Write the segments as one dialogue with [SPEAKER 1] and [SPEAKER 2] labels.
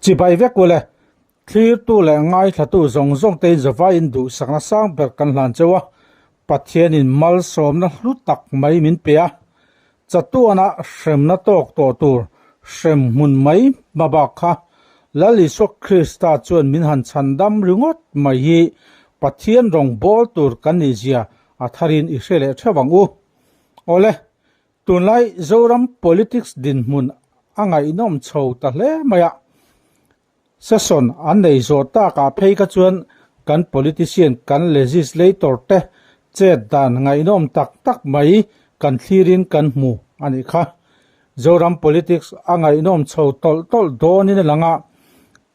[SPEAKER 1] chỉ bài viết của lệ khi tu lệ ngay là tu rong rong tây giờ vai indu sáng sáng bật căn làn châu bắt thiên in mal som na lút tắc mấy min pia chặt tu ana xem na tok to tur xem mun mấy mà bạc kha là lý số Christa chuan min han chandam ringot mai hi bắt thiên rong bol tur kan nizia atharin Israel thawang u ole tun lai zoram politics din mun angai nom chho ta hle maya session an nei zo ta ka phei ka chuan kan politician kan legislator te che dan ngai nom tak tak mai kan thirin kan mu ani kha zoram politics angai nom chho tol tol donin langa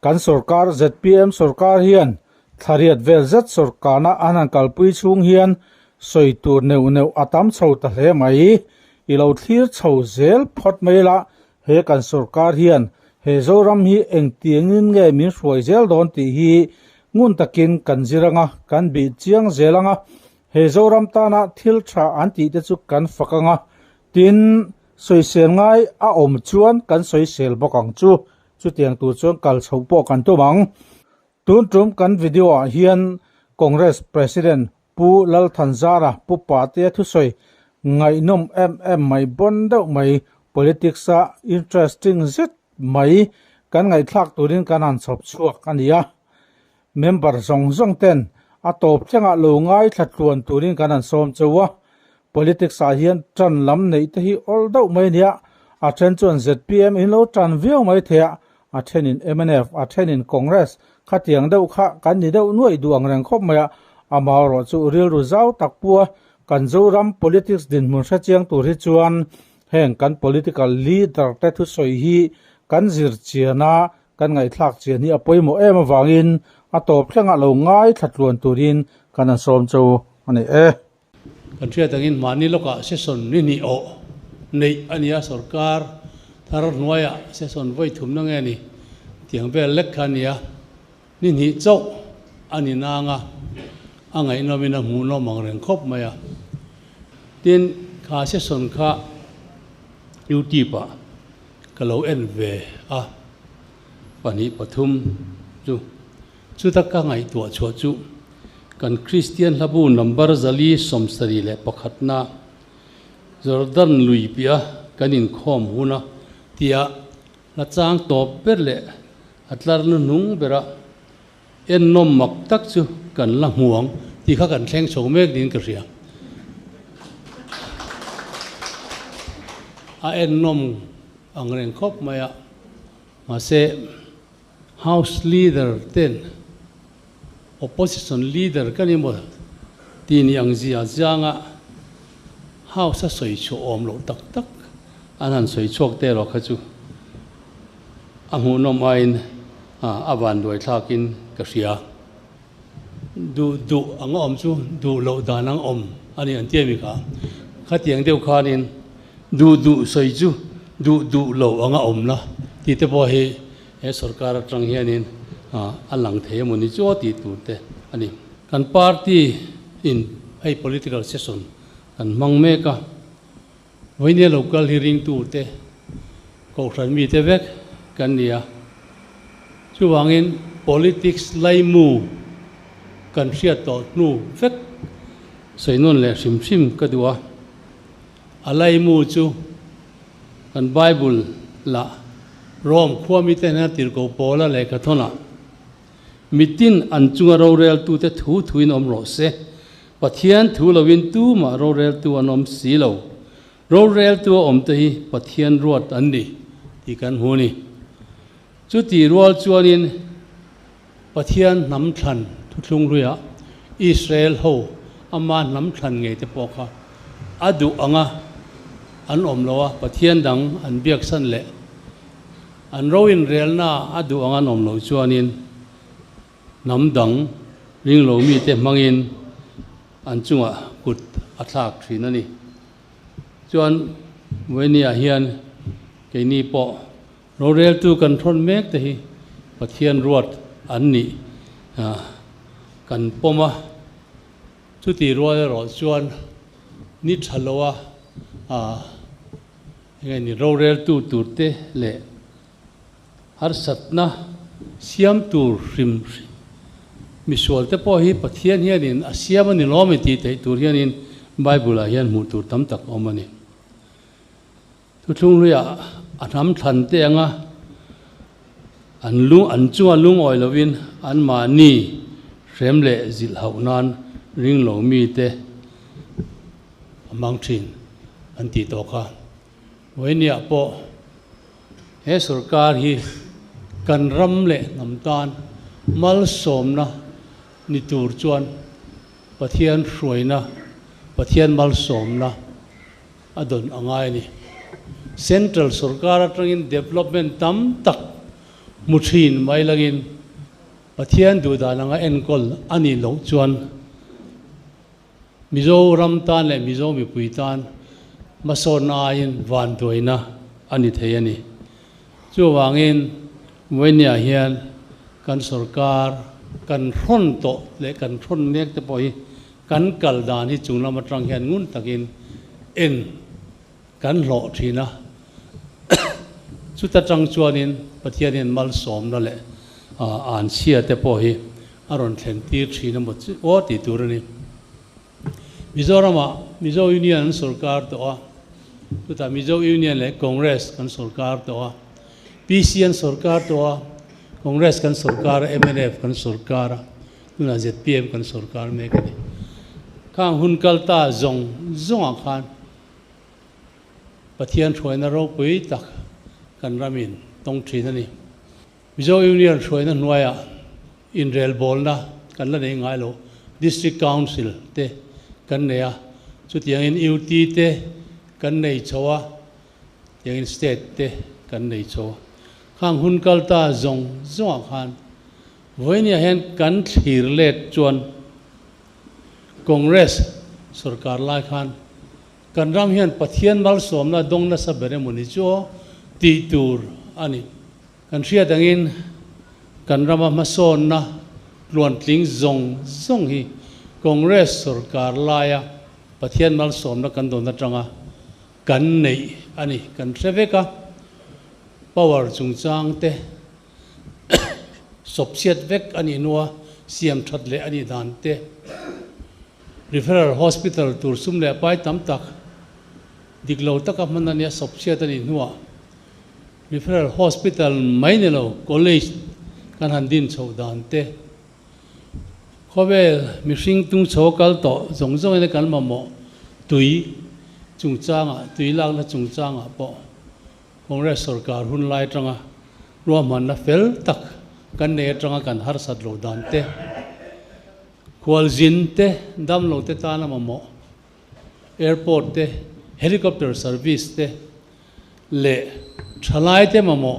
[SPEAKER 1] kan sarkar ZPM sarkar hian thariat vel zat sarkana anan kalpui chung hian soitur neu neu atam chho ta hle mai ilo thir chho zel phot mai la he kan sarkar hian he zoram hi eng tiangin nge min hruai zel don ti hi ngun takin kan ziranga kan bi chiang zelanga he zoram tana thil tha an ti te chu kan fakanga tin soisel ngai a om chuan kan soisel bokang chu tiang tu chuan kal chhopo kan to bang tun trum kan video a hian congress president pu lal thanzara pu party thu soi ngai nom mai bon deuh mai politics a interesting zet mai kan ngai thlak turin kan an chhop chuak ania member zong ten a top thenga lo ngai thlatluan turin kan an som chowa politics a hian tran lam nei te hi all deuh mai nia a then chuan ZPM in lo tran viau mai thea a then in MNF a then in congress khatiang deuh kha kan ni deuh nuai duang reng khop maya amao ro chu ril ru zau takpua kan zoram politics din mun sha chiang tur hi chuan heng kan political leader te thu soi hi kan zir chiana kan ngai thlak chian hi apoimo em awangin a top thlanga lo ngai thlatluan turin kan an som chu ani
[SPEAKER 2] kan thia tangin mani loka session ni o nei ania sarkar thar noya session voi thum na nge ni tiang bel lek khania ni chau ani nanga angai nomina mu no mangreng khop maya tin kha session kha youtube kalau en ve a pani pathum chu ta ka ngai tua chho chu kan Christian labu number zali somsari le pakhatna Jordan lui pia kanin khom huna tia la chang top per le atlar nu nung bera en nom mak tak chu kan la huang ti kha kan thleng chho mek din ka ria a en nom angreng khop maya ma se house leader ten opposition leader kanimo tini angzia janga house soi chu om lo tak tak anan soi chok te ro khachu amu no main awan doi thakin ka ria du anga om chu du lo danang om ani an tiami kha khatiang deu khanin du soi chu du lo anga om na ti te bo he sarkar atang hianin alang the muni chu ti tu te ani kan party in hey political session kan mangmeka voine local hearing tu te ko ran mi te vek kan nia chu wangin politics lai mu kan sia to nu vek soinon le sim ka duwa alai mu chu kan bible la rom khwami te na tir ko pola le ka thona mitin an chunga ro rel tu te thuin om ro se pathian thu lovin tu ma ro rel tu anom si lo ro rel tu om te hi pathian ruat an ni ti kan huni chu ti rol chuanin pathian nam thlan thu thlung ruya Israel ho ama nam thlan nge te pokha adu anga an om lowa pathian dang an biak san le an roin rel na adu anga nom lo chuanin nam dang ring lo mi te mangin an chunga kut athak thrin ani chuan wenia hian keini po rorel tu kan thon mek te hi pathian ruat an ni kan poma chu ti ro chuan ni thalowa ngai ni rorel tu turte le har satna siam tur rim misual te po hi pathian hianin a siam ani lomi ti te tur hianin Bible a hian mu tur tam tak omani tu thung luya anam than te anga an chunga lung oi lovin an ma ni remle zil haunan ring lo mi te amang thin an ti to kha voinia po he sarkar hi kan ram le ngam tan mal som na ni tur chuan pathian hruaina pathian mal som na adon angai ni central sarkar atangin development tam tak muthin mai langin pathian du da langa enkol ani lo chuan Mizoram tan le Mizo mi pui tan mason ain van toina ani theiani chu wangin moinia hian kan sarkar kan ron to le kan ron nek te poi kan kal dan hi chunglam atang hian ngun takin en kan lo thina chu ta tang chuanin pathianin mal som na le an sia te poi aron thlen tir thina mo o ti turani Mizorama Mizo Union sarkar to a tuta Mizo Union le Congress kan sarkar to a PCN sarkar to a Congress kan sarkar MNF kan sarkar tuna ZPM kan sarkar me kani khang hun kalta zong khan pathian throina ro pui tak kan ramin tong thina ni Mizo Union throina nuaya in rel bolna kan la nei ngai lo district council te kan neya chu tiang in UT te kan nei chowa tiang in state te kan nei chowa khang hun kalta zong khan voinia hen kan thir let chuan Congress sarkar lai khan kan ram hian pathian mal somna dongna sabere muni chu ti tur ani kan ria dangin kan rama mason na luan tling zong hi Congress sarkar laya pathian mal som na kan don na tanga kan nei ani kan treveka power chungchang te sopsiat vek ani nuwa siam that le ani dan te referral hospital tur sum le pai tam tak diglo taka manania sopsiat ani nuwa referral hospital mainelo college kan handin chaudan te khovel mishing tung chokal to zong ene kan mamo tui chungchanga tui lak na chungchanga po Congress sarkar hun lai tanga ro man na fel tak kan ne tanga kan har sat lo dan te khwal jin te dam lo te ta na mamo airport te helicopter service te le thalai te mamo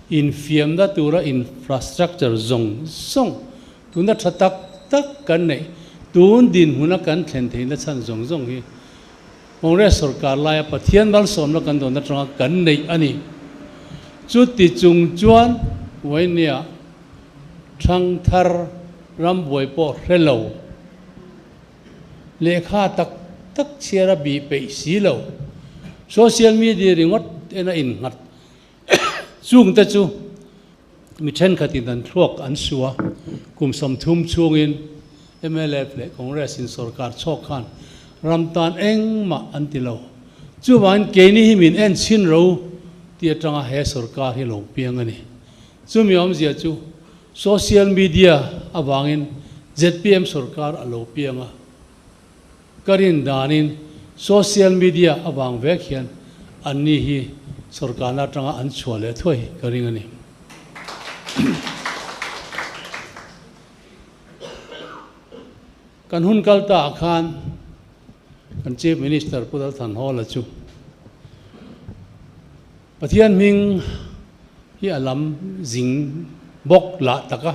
[SPEAKER 2] in fiam da tura infrastructure zong tunda thatak tak kan nei tun din huna kan thlen theina chan zong hi Congress sarkar lai pathian dal som na kan don na tanga kan nei ani chu ti chung chuan voinia thang thar ram boi po relo lekha tak chiara bi pe si lo social media ringot ena in ngat chung ta chu mi then khati dan thlok an suwa kum som thum chungin MLF le Congress in sarkar chok khan ramtan engma antilo chuwan keini hi min en chin ro ti atanga he sarkar hi lo piang ani chumi om zia chu social media awangin ZPM sarkar alo pianga karin danin social media awang vek hian anni hi sarkar na tanga an chhuale thoi karing ani kan hun kalta khan kan chief minister pudal than hol chu pathian ming hi alam jing bok la taka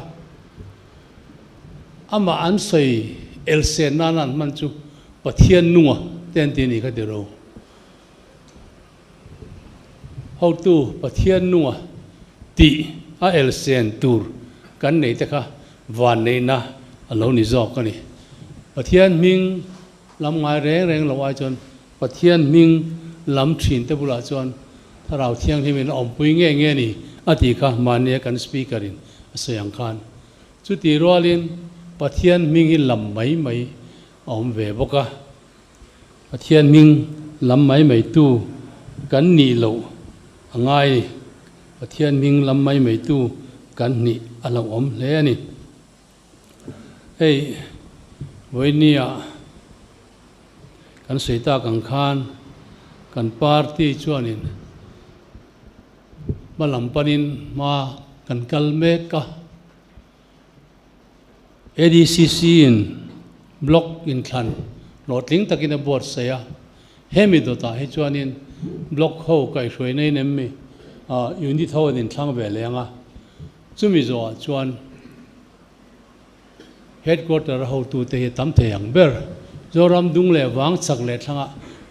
[SPEAKER 2] ama an sei elsen nanan man chu pathian nuwa ten ti ni ka dero how to pathian nuwa ti a elsen tur kan nei ta kha van nei na alo ni zok ka ni pathian ming lam ngai reng lo ai chon pathian ming lam thin te bula chon tharau thiang himin om pui nge ni ati kha mania kan speaker in sayang khan chu ti rualin pathian ming hi lam mai om ve boka pathian ming lam mai tu kan ni lo angai pathian ming lam mai tu kan ni alo om le ani hey voinia kan seita kan khan kan party chuanin malam panin ma kan kalme ka ADCC in block in khan lotling takin a board saya hemi dota he chuanin block ho kai hroi nei nem mi unit ho din thlang ve lenga chumi zo chuan headquarter ho tu te tam the yang ber zoram dung le wang chak le thlanga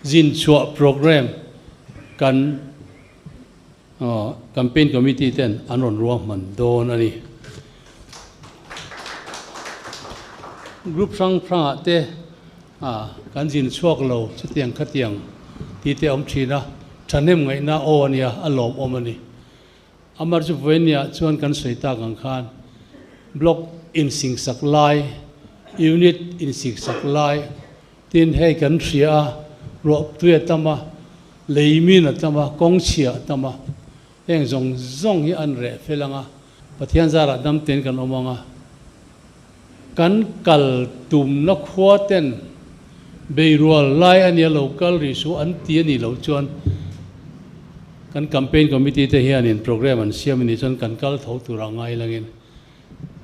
[SPEAKER 2] jin chua program kan campaign committee ten anon ruang man don ani group sang phanga te kan jin chuak lo chutiang khatiang ti te om thina thanem ngai na o ania alom omani amar chu venia chuan kan soita gang khan block in sing saklai unit in sing saklai tin hei kan thria ro tuya tama leimin atama kongchia tama eng zong hi an re felanga pathian zara dam ten kan omanga kan kal tum na khwaten beirwal lai ania local risu an ti ani lo chuan kan campaign committee te hian in program an siam ni chuan kan kal tho tura ngai langin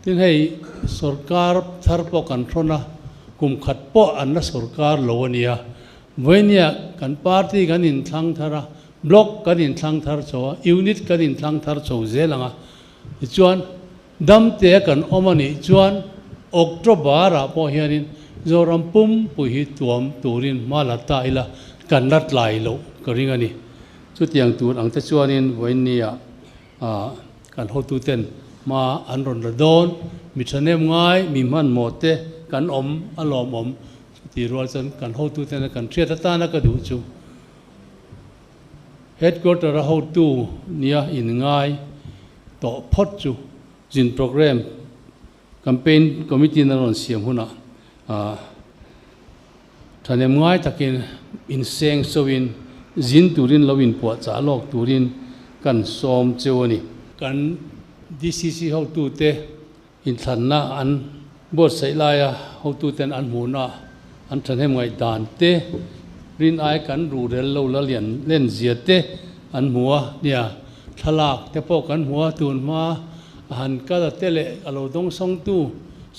[SPEAKER 2] tin hei sarkar tharpo kan thona kum khat po an na sarkar lo ania voinia kan party kan in thlang thara block kan in thlang thar chawa unit kan in thlang thar chau zelanga chuan dam te kan omani chuan october a po hianin zoram pum puhi tuam turin malata ila kan lat lai lo karingani chu tiang tur ang te chuanin voinia kan hotu ten ma an ron la don mi thanem ngai mi man mote kan om alom om ti rual chan kan hotu ten kan thria ta na ka du chu headquarter a hotu nia in ngai to phot chu jin program campaign committee na ron siam huna thanem ngai takin in seng sowin jin turin lowin po cha lok turin kan som chewani kan DCC ho tu te in thanna an bot sai laia ho tu ten an huna an thanem ngai dan te rin ai kan ru rel lo la lian len zia te an muwa nia thalak te po kan muwa tun ma han ka da tele alo dong song tu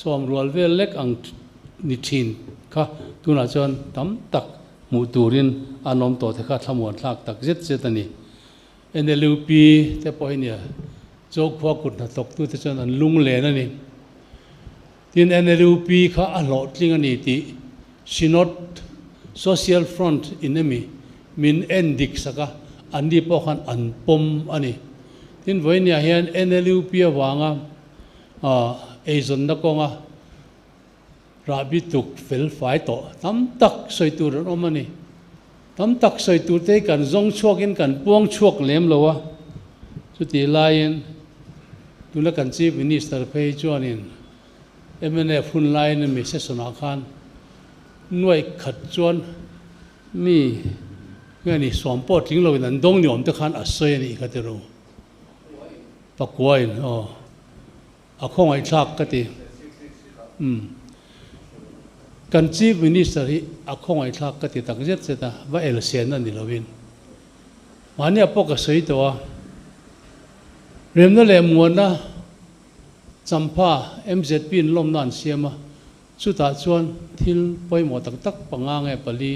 [SPEAKER 2] som rual vel lek ang ni thin kha tuna chon tam tak mu turin anom to the kha thamon thak tak zet zetani NLUP te po nia chok phwa kut na tok tu te chon an lung le na ni tin NLUP kha a lo tling ani ti sinot social front inemi min endik saka andi po khan an pom ani tin voinia hian NLUP awanga ezon na konga rabi tuk fel fai to tam tak soitur omani tam tak soitur te kan zong chuakin kan puang chuak lem lowa chuti lain tula kan chief minister phei chuanin MNF hun line mi se sona khan nuai khat chuan mi ngani sompo ting lo nan dong niom te khan asoi ni ka te ro pakwai a khong ai thak ka ti kan chief minister hi a khong ai thak ka ti tak jet seta va el sen ani lovin mania poka sei to wa remna le muana champa MZP in lom nan siama chuta chuan thil poimo tak tak panga nge pali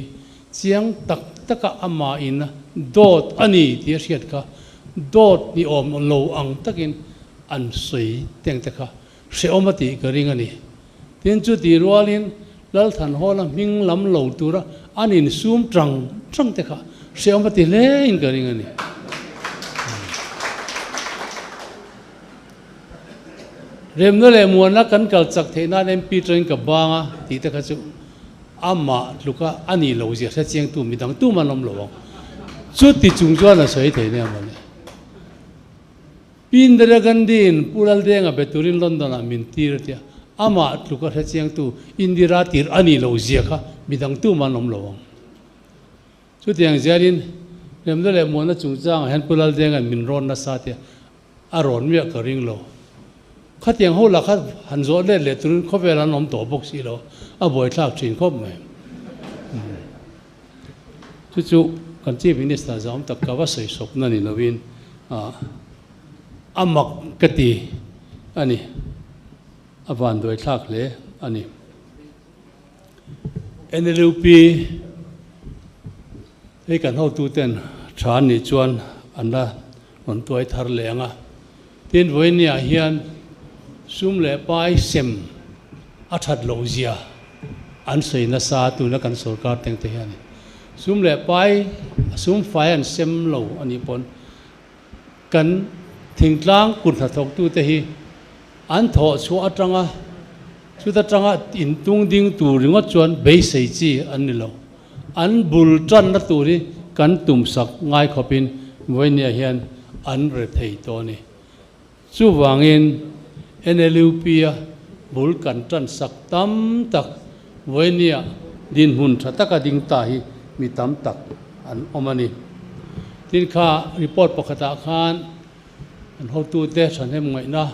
[SPEAKER 2] chiang tak taka ama in dot ani ti riat ka dot ni om lo ang takin an soi teng te kha se omati ka ring ani tin chu ti rualin lal than hola ming lam lo tura anin sum trang te kha se omati le in ka ring ani remna le muana kan kal chak theina MP train ka banga ti te kha chu ama luka ani lo zia sa chiang tu mi dang tu manom lo chu ti chung chuan a soi theine amane pin dragon din pulal denga beturin London a min tir tia ama tluka hrechiang tu Indira tir ani lo zia kha midang tu manom lo chu tiang ziarin lemdale mona chungchang han pulal denga min ron na sa tia a ron mi ka ring lo kha tiang ho la kha han zo le le turin khobela nom to bok si lo a boi thak thin khop mai chu kan chief minister zam tak ka wa sei sop na ni lovin amak kati ani avan doi thak le ani NLP ei kan ho tu ten than ni chuan anla on toi thar lenga tin voinia hian sum le pai sem athat lo zia an sei na sa tu na kan sarkar teng te hian sum le pai sum fai an sem lo ani pon kan thingtlang kun tha thok tu te hi an tho chu atanga chu ta tanga in tung ding tu ringa chuan be sei chi an ni lo an bul tran na tu ri kan tum sak ngai khopin voinia hian an re thei to ni chu wangin NLP a bul kan tran sak tam tak voinia din hun tha taka ding ta hi mi tam tak an omani tin kha report pakhata khan an ho tu te than hem ngai na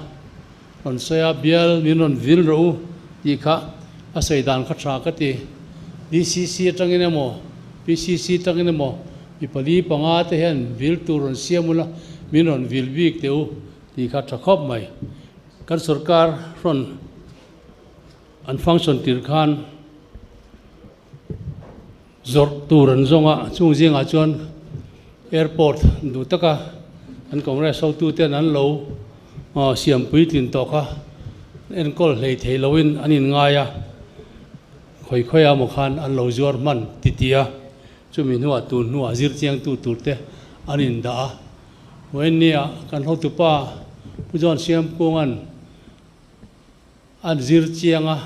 [SPEAKER 2] on saya bial minon vil ro ti kha a sei dan kha tra ka ti DCC tangine mo PCC tangine mo i pali panga te hen vil turon siamula minon vil bik teu ti kha tha khop mai kan sarkar ron an function tir khan zor turan zonga chung jinga chuan airport du taka an congress so tu ten an lo siam pui tin to kha en kol hlei thei loin anin ngaya khoi khoya mo khan an lo zor man titia chumi nuwa tu nuwa zir chiang tu turte anin da wenia kan ho tu pa pujon siam kongan an zir chianga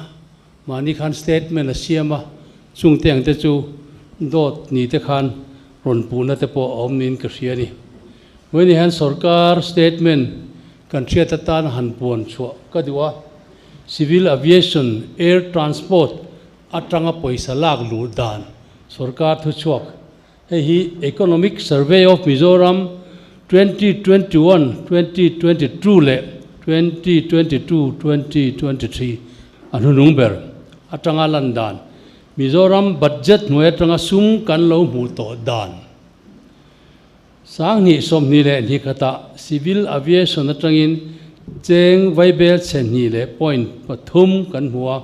[SPEAKER 2] mani khan statement a siama chung teng te chu dot ni te khan ron puna te po om nin ka hriani wenia han sarkar statement kan thria ta tan han pon chu ka diwa civil aviation air transport atanga poisa lak lu dan sarkar thu chuak hi economic survey of Mizoram 2021 2022 le 2022 2023 anu nungber atanga landan Mizoram budget nuai atanga sum kan lo mu to dan sang ni som ni le ni khata civil aviation atangin cheng vaibel chen ni le point pathum kan huwa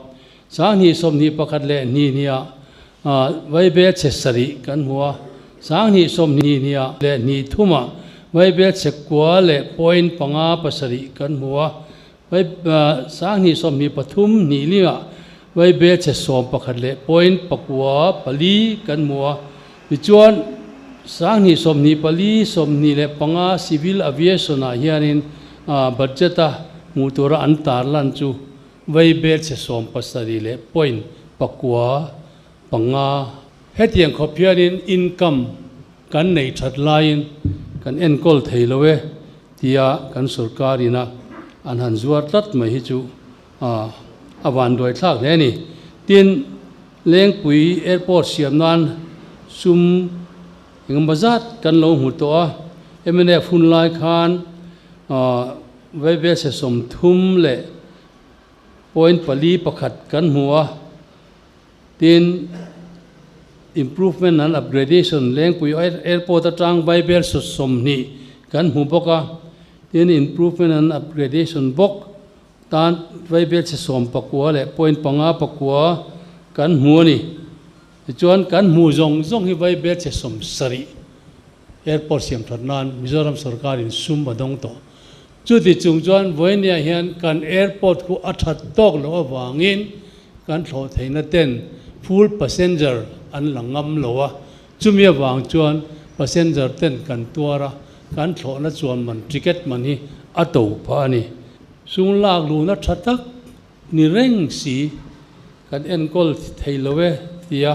[SPEAKER 2] sang ni som ni pakhat le ni nia vaibel che sari kan huwa sang ni som ni nia le ni thuma vaibel che kwa le point panga pasari kan huwa vai sang ni som ni pathum ni lia vaibel che som pakhat le point pakwa pali kan huwa bichuan sang ni som ni pali som ni le panga civil aviation a hianin budgeta mutura antar lan chu vaibel che som pasari le point pakwa panga hetiang khopianin income kan nei that lain kan enkol theilowe tia kan sarkarina an han zuar tat mai hi chu awan doi thak le ni tin lengpui airport siamnan sum engmazat kan lo hu to a MNF hun lai khan vaibel se som thum le point pali pakhat kan huwa tin improvement and upgradation lengpui airport atang vaibel se som ni kan hu boka tin improvement and upgradation bok tan vaibel se som pakwa le point panga pakwa kan hu ni chuan kan mu zong hi vaibel che som sari airport siam thatnan Mizoram sarkar in sum badong to chu ti chung chuan voinia hian kan airport ku athat tok lo awangin kan thlo theina ten full passenger an langam lowa chumi awang chuan passenger ten kan tuara kan thlo na chuan man ticket man hi ato pha ni sung lak lu na thatak ni reng si kan enkol theilowe tia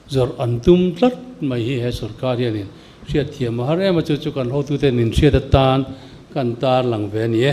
[SPEAKER 2] zor antum tlat mai hi he sarkar hianin hriat thiam har ema chu kan ho tu te nin hriat tan kan tar lang ve ni e